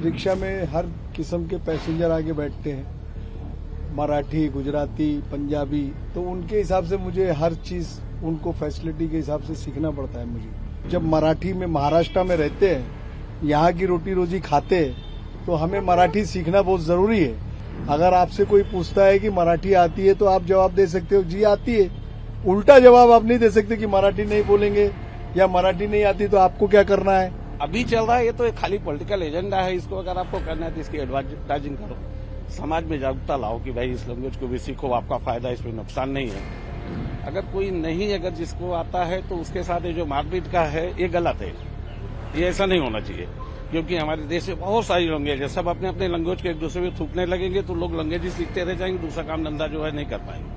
Rickshaw में हर किस्म के पैसेंजर आगे बैठते हैं, मराठी, गुजराती, पंजाबी, तो उनके हिसाब से मुझे हर चीज उनको फैसिलिटी के हिसाब से सीखना पड़ता है मुझे। जब मराठी में महाराष्ट्र में रहते हैं, यहाँ की रोटी रोजी खाते हैं, तो हमें मराठी सीखना बहुत जरूरी है। अगर आपसे कोई पूछता है कि मराठी आती है तो आप जवाब दे सकते हो जी आती है। उल्टा जवाब आप नहीं दे सकते कि मराठी नहीं बोलेंगे या मराठी नहीं आती तो आपको क्या करना है। अभी चल रहा है ये तो एक खाली पॉलिटिकल एजेंडा है। इसको अगर आपको करना है तो इसकी एडवर्टाइजिंग करो, समाज में जागरूकता लाओ कि भाई इस लैंग्वेज को भी सीखो, आपका फायदा, इसमें नुकसान नहीं है। अगर कोई नहीं, अगर जिसको आता है तो उसके साथ ये जो मारपीट का है ये गलत है, ये ऐसा नहीं होना चाहिए। क्योंकि हमारे देश में बहुत सारी लैंग्वेज है, सब अपने अपने लैंग्वेज को एक दूसरे में थूकने लगेंगे तो लोग लैंग्वेज सीखते रह जाएंगे, दूसरा काम धंधा जो है नहीं कर पाएंगे।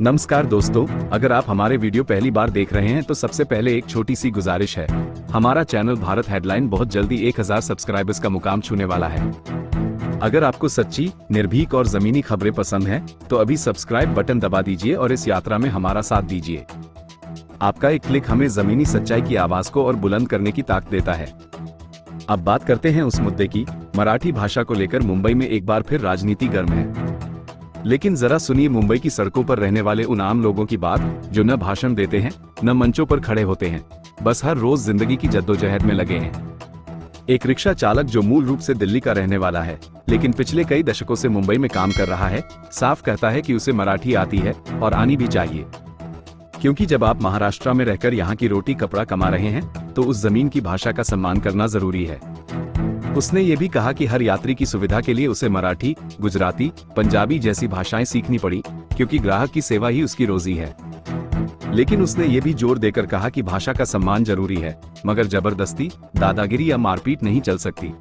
नमस्कार दोस्तों, अगर आप हमारे वीडियो पहली बार देख रहे हैं तो सबसे पहले एक छोटी सी गुजारिश है। हमारा चैनल भारत हेडलाइन बहुत जल्दी 1000 सब्सक्राइबर्स का मुकाम छूने वाला है। अगर आपको सच्ची, निर्भीक और जमीनी खबरें पसंद हैं, तो अभी सब्सक्राइब बटन दबा दीजिए और इस यात्रा में हमारा साथ दीजिए। आपका एक क्लिक हमें जमीनी सच्चाई की आवाज को और बुलंद करने की ताकत देता है। अब बात करते हैं उस मुद्दे की। मराठी भाषा को लेकर मुंबई में एक बार फिर राजनीति गर्म है। लेकिन जरा सुनिए मुंबई की सड़कों पर रहने वाले उन आम लोगों की बात जो न भाषण देते हैं, न मंचों पर खड़े होते हैं, बस हर रोज जिंदगी की जद्दोजहद में लगे हैं। एक रिक्शा चालक जो मूल रूप से दिल्ली का रहने वाला है, लेकिन पिछले कई दशकों से मुंबई में काम कर रहा है, साफ कहता है कि उसे मराठी आती है और आनी भी चाहिए। क्योंकि जब आप महाराष्ट्र में रहकर यहाँ की रोटी कपड़ा कमा रहे हैं, तो उस जमीन की भाषा का सम्मान करना जरूरी है। उसने ये भी कहा कि हर यात्री की सुविधा के लिए उसे मराठी, गुजराती, पंजाबी जैसी भाषाएं सीखनी पड़ी, क्योंकि ग्राहक की सेवा ही उसकी रोजी है। लेकिन उसने ये भी जोर देकर कहा कि भाषा का सम्मान जरूरी है, मगर जबरदस्ती, दादागिरी या मारपीट नहीं चल सकती।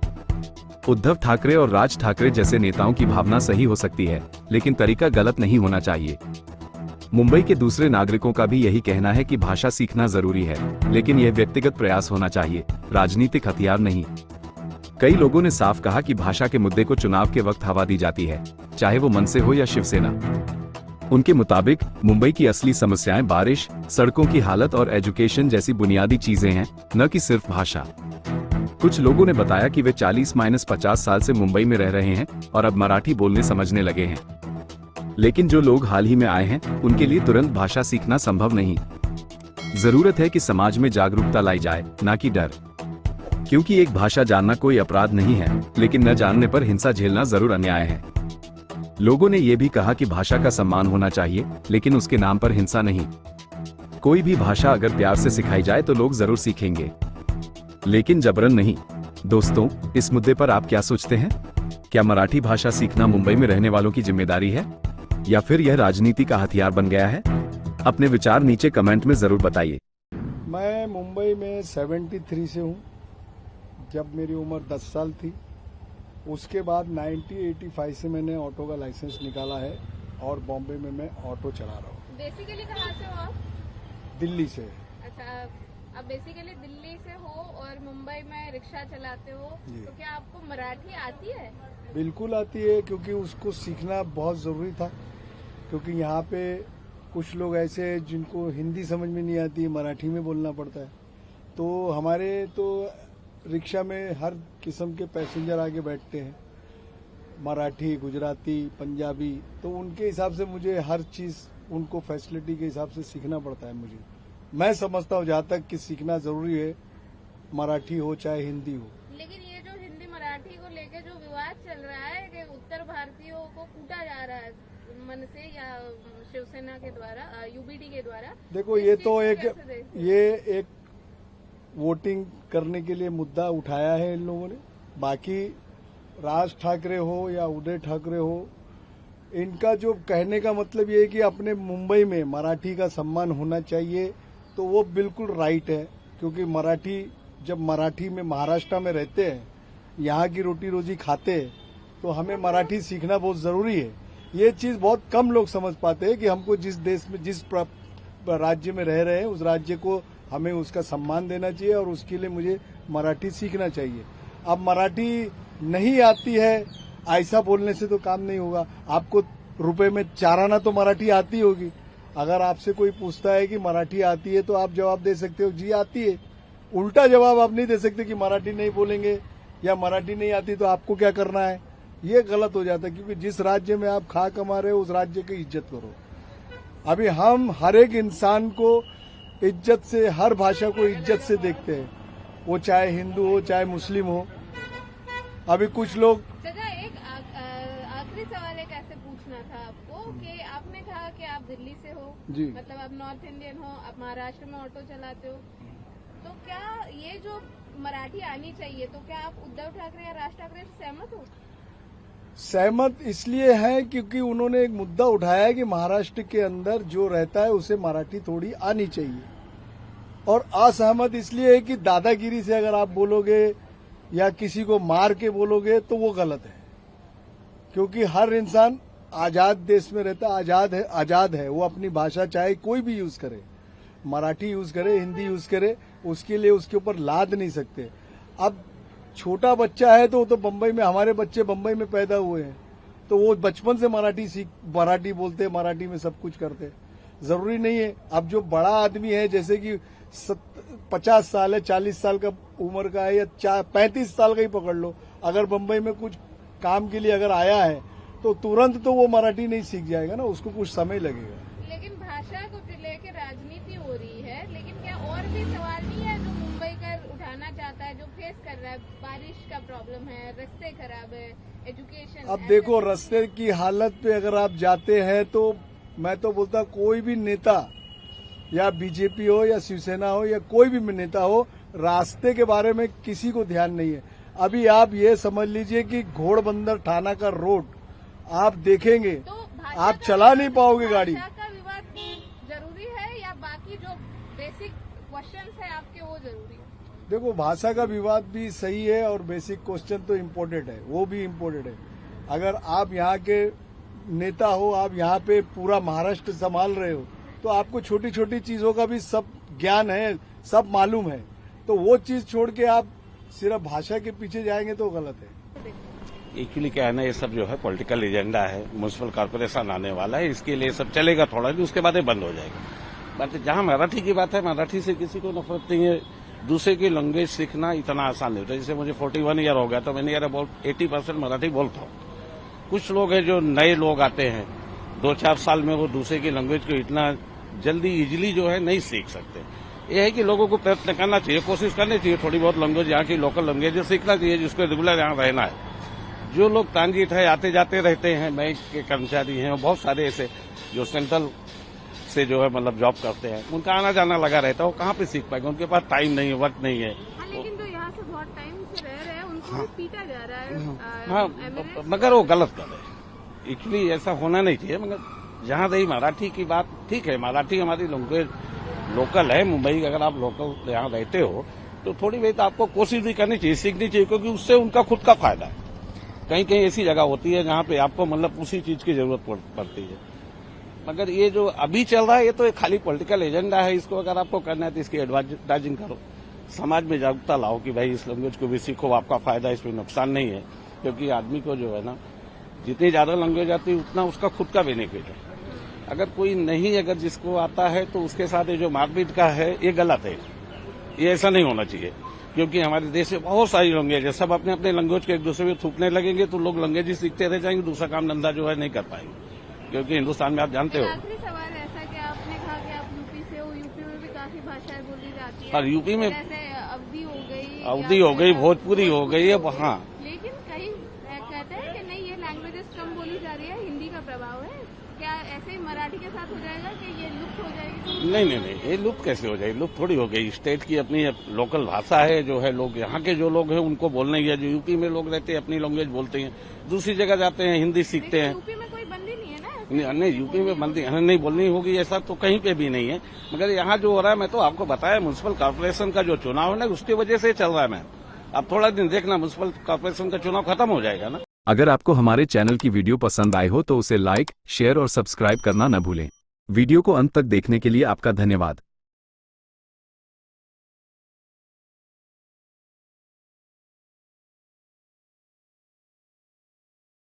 उद्धव ठाकरे और राज ठाकरे जैसे नेताओं की भावना सही हो सकती है, लेकिन तरीका गलत नहीं होना चाहिए। मुंबई के दूसरे नागरिकों का भी यही कहना है कि भाषा सीखना जरूरी है, लेकिन यह व्यक्तिगत प्रयास होना चाहिए, राजनीतिक हथियार नहीं। कई लोगों ने साफ कहा कि भाषा के मुद्दे को चुनाव के वक्त हवा दी जाती है, चाहे वो मन से हो या शिवसेना। उनके मुताबिक मुंबई की असली समस्याएं बारिश, सड़कों की हालत और एजुकेशन जैसी बुनियादी चीजें हैं, न कि सिर्फ भाषा। कुछ लोगों ने बताया कि वे 40-50 साल से मुंबई में रह रहे हैं और अब मराठी बोलने समझने लगे हैं। लेकिन जो लोग हाल ही में आए हैं, उनके लिए तुरंत भाषा सीखना संभव नहीं। जरूरत है कि समाज में जागरूकता लाई जाए, न कि डर। क्योंकि एक भाषा जानना कोई अपराध नहीं है, लेकिन न जानने पर हिंसा झेलना जरूर अन्याय है। लोगों ने ये भी कहा कि भाषा का सम्मान होना चाहिए, लेकिन उसके नाम पर हिंसा नहीं। कोई भी भाषा अगर प्यार से सिखाई जाए तो लोग जरूर सीखेंगे, लेकिन जबरन नहीं। दोस्तों, इस मुद्दे पर आप क्या सोचते हैं? क्या मराठी भाषा सीखना मुंबई में रहने वालों की जिम्मेदारी है, या फिर यह राजनीति का हथियार बन गया है? अपने विचार नीचे कमेंट में जरूर बताइए। मैं मुंबई में 73 से हूँ। जब मेरी उम्र 10 साल थी, उसके बाद 1985 से मैंने ऑटो का लाइसेंस निकाला है और बॉम्बे में मैं ऑटो चला रहा हूँ। बेसिकली कहाँ से हो आप? दिल्ली से। अच्छा, आप बेसिकली दिल्ली से हो और मुंबई में रिक्शा चलाते हो, तो क्या आपको मराठी आती है? बिल्कुल आती है, क्योंकि उसको सीखना बहुत जरूरी था। क्योंकि यहाँ पे कुछ लोग ऐसे हैं जिनको हिंदी समझ में नहीं आती, मराठी में बोलना पड़ता है। तो हमारे तो रिक्शा में हर किस्म के पैसेंजर आगे बैठते हैं, मराठी, गुजराती, पंजाबी, तो उनके हिसाब से मुझे हर चीज उनको फैसिलिटी के हिसाब से सीखना पड़ता है मुझे। मैं समझता हूँ जहाँ तक कि सीखना जरूरी है, मराठी हो चाहे हिंदी हो। लेकिन ये जो हिंदी मराठी को लेके जो विवाद चल रहा है कि उत्तर भारतीयों को कूटा जा रहा है मन से या शिवसेना के द्वारा, यूबीडी के द्वारा, देखो ये तो एक वोटिंग करने के लिए मुद्दा उठाया है इन लोगों ने। बाकी राज ठाकरे हो या उदय ठाकरे हो, इनका जो कहने का मतलब ये है कि अपने मुंबई में मराठी का सम्मान होना चाहिए, तो वो बिल्कुल राइट है। क्योंकि जब मराठी में महाराष्ट्र में रहते हैं, यहाँ की रोटी रोजी खाते हैं, तो हमें मराठी सीखना बहुत जरूरी है। ये चीज बहुत कम लोग समझ पाते हैं कि हमको जिस देश में, जिस राज्य में रह रहे हैं, उस राज्य को हमें उसका सम्मान देना चाहिए और उसके लिए मुझे मराठी सीखना चाहिए। अब मराठी नहीं आती है ऐसा बोलने से तो काम नहीं होगा। आपको रुपए में 4 आना तो मराठी आती होगी। अगर आपसे कोई पूछता है कि मराठी आती है तो आप जवाब दे सकते हो जी आती है। उल्टा जवाब आप नहीं दे सकते कि मराठी नहीं बोलेंगे या मराठी नहीं आती तो आपको क्या करना है, ये गलत हो जाता है। क्योंकि जिस राज्य में आप खा कमा रहे हो उस राज्य की इज्जत करो। अभी हम हर एक इंसान को इज्जत से, हर भाषा को इज्जत से देखते हैं, वो चाहे हिंदू हो चाहे मुस्लिम हो। अभी कुछ लोग चाचा एक आखिरी सवाल एक ऐसे पूछना था आपको कि आपने कहा कि आप दिल्ली से हो जी। मतलब आप नॉर्थ इंडियन हो, आप महाराष्ट्र में ऑटो चलाते हो, तो क्या ये जो मराठी आनी चाहिए, तो क्या आप उद्धव ठाकरे या राज ठाकरे से सहमत हो? सहमत इसलिए है क्योंकि उन्होंने एक मुद्दा उठाया है कि महाराष्ट्र के अंदर जो रहता है उसे मराठी थोड़ी आनी चाहिए। और असहमत इसलिए है कि दादागिरी से अगर आप बोलोगे या किसी को मार के बोलोगे तो वो गलत है। क्योंकि हर इंसान आजाद देश में रहता है, आजाद है, वो अपनी भाषा चाहे कोई भी यूज करे, मराठी यूज करे, हिंदी यूज करे, उसके लिए उसके ऊपर लाद नहीं सकते। अब छोटा बच्चा है तो वो तो बम्बई में, हमारे बच्चे बम्बई में पैदा हुए हैं तो वो बचपन से मराठी बोलते, मराठी में सब कुछ करते। जरूरी नहीं है। अब जो बड़ा आदमी है जैसे कि 50 साल है, 40 साल का उम्र का है या 35 साल का ही पकड़ लो, अगर बम्बई में कुछ काम के लिए अगर आया है तो तुरंत तो वो मराठी नहीं सीख जाएगा ना, उसको कुछ समय लगेगा। लेकिन भाषा को लेकर राजनीति हो रही है, लेकिन क्या और भी सवाल नहीं है जो मुंबई कर उठाना चाहता है, जो फेस कर रहा है? बारिश का प्रॉब्लम है, रास्ते खराब है, एजुकेशन। अब देखो रास्ते की हालत पे अगर आप जाते हैं तो मैं तो बोलता कोई भी नेता या बीजेपी हो या शिवसेना हो या कोई भी नेता हो, रास्ते के बारे में किसी को ध्यान नहीं है। अभी आप ये समझ लीजिए कि घोड़बंदर थाना का रोड आप देखेंगे तो आप चला नहीं पाओगे गाड़ी। भाषा का विवाद जरूरी है या बाकी जो बेसिक क्वेश्चंस है आपके वो जरूरी है? देखो भाषा का विवाद भी सही है और बेसिक क्वेश्चन तो इम्पोर्टेंट है, वो भी इम्पोर्टेंट है। अगर आप यहाँ के नेता हो, आप यहाँ पे पूरा महाराष्ट्र संभाल रहे हो, तो आपको छोटी छोटी चीजों का भी सब ज्ञान है, सब मालूम है। तो वो चीज छोड़ के आप सिर्फ भाषा के पीछे जाएंगे तो गलत है। एक्चुअली क्या है ना, ये सब जो है पॉलिटिकल एजेंडा है, म्यूनिसिपल कॉर्पोरेशन आने वाला है, इसके लिए सब चलेगा थोड़ा दिन, उसके बाद ये बंद हो जाएगा। बट जहां मराठी की बात है, मराठी से किसी को नफरत नहीं है। दूसरे की लैंग्वेज सीखना इतना आसान नहीं होता। जैसे मुझे 41 ईयर हो गया तो मैंने यार अबाउट 80% मराठी बोलता हूँ। कुछ लोग हैं जो नए लोग आते हैं, 2-4 साल में वो दूसरे की लैंग्वेज को इतना जल्दी इजिली जो है नहीं सीख सकते। ये है कि लोगों को प्रयत्न करना चाहिए, कोशिश करनी चाहिए, थोड़ी बहुत लैंग्वेज यहाँ की लोकल लैंग्वेज सीखना चाहिए, जिसको रेगुलर यहाँ रहना है। जो लोग ट्रांजिट है, आते जाते रहते हैं, बैंक के कर्मचारी हैं, बहुत सारे ऐसे जो सेंट्रल से जो है मतलब जॉब करते हैं, उनका आना जाना लगा रहता है, वो कहाँ पे सीख पाएंगे? उनके पास टाइम नहीं है, वक्त नहीं है। हाँ, लेकिन जो यहाँ से बहुत टाइम से रह रहे हैं उनको पीटा जा रहा है। हाँ, मगर वो गलत कर रहे हैं। एक्चुअली ऐसा होना नहीं चाहिए। मगर जहाँ रही मराठी की बात, ठीक है, मराठी हमारी लैंग्वेज लोकल है। मुंबई अगर आप लोकल यहाँ रहते हो तो थोड़ी बहुत आपको कोशिश भी करनी चाहिए, सीखनी चाहिए, क्योंकि उससे उनका खुद का फायदा है। कहीं कहीं ऐसी जगह होती है जहाँ पे आपको मतलब उसी चीज की जरूरत पड़ती है। मगर ये जो अभी चल रहा है ये तो एक खाली पॉलिटिकल एजेंडा है। इसको अगर आपको करना है तो इसकी एडवर्टाइजिंग करो, समाज में जागरूकता लाओ कि भाई इस लैंग्वेज को भी सीखो, आपका फायदा, इसमें नुकसान नहीं है। क्योंकि आदमी को जो है ना, जितनी ज्यादा लैंग्वेज आती है उतना उसका खुद का बेनिफिट है। अगर कोई नहीं, अगर जिसको आता है तो उसके साथ ये जो मारपीट का है ये गलत है, ये ऐसा नहीं होना चाहिए। क्योंकि हमारे देश में बहुत सारी लैंग्वेज है, सब अपने अपने लैंग्वेज को एक दूसरे में थूकने लगेंगे तो लोग लैंग्वेज ही सीखते रह जाएंगे, दूसरा काम धंधा जो है नहीं कर पाएंगे। क्योंकि हिंदुस्तान में आप जानते हो। आखिरी सवाल ऐसा कि आपने कहा कि आप यूपी से हो, यूपी में भी काफी भाषाएं बोली जाती है। और यूपी में जैसे अवधी हो गई, भोजपुरी हो गई है वहाँ। लेकिन कहीं कहते हैं कि नहीं, ये लैंग्वेजेस कम बोली जा रही है, हिंदी का प्रभाव है। क्या ऐसे ही मराठी के साथ हो जाएगा कि ये लुप्त हो जाएगी? नहीं, ये लुप्त कैसे हो जाएगी? लुप्त थोड़ी हो गई। स्टेट की अपनी लोकल भाषा है, जो है लोग यहाँ के जो लोग हैं उनको बोलना ही है। जो यूपी में लोग रहते हैं अपनी लैंग्वेज बोलते हैं, दूसरी जगह जाते हैं हिंदी सीखते हैं। यूपी में कोई बंदी नहीं है ना? नहीं, यूपी में बंदी नहीं बोलनी होगी ऐसा तो कहीं पे भी नहीं है। मगर यहाँ जो हो रहा है, मैं तो आपको बताया, म्यूनिसिपल कॉर्पोरेशन का जो चुनाव है ना, उसकी वजह से चल रहा है। मैं अब थोड़ा दिन देखना, म्यूनिसिपल कॉर्पोरेशन का चुनाव खत्म हो जाएगा ना। अगर आपको हमारे चैनल की वीडियो पसंद आई हो तो उसे लाइक, शेयर और सब्सक्राइब करना न भूलें। वीडियो को अंत तक देखने के लिए आपका धन्यवाद।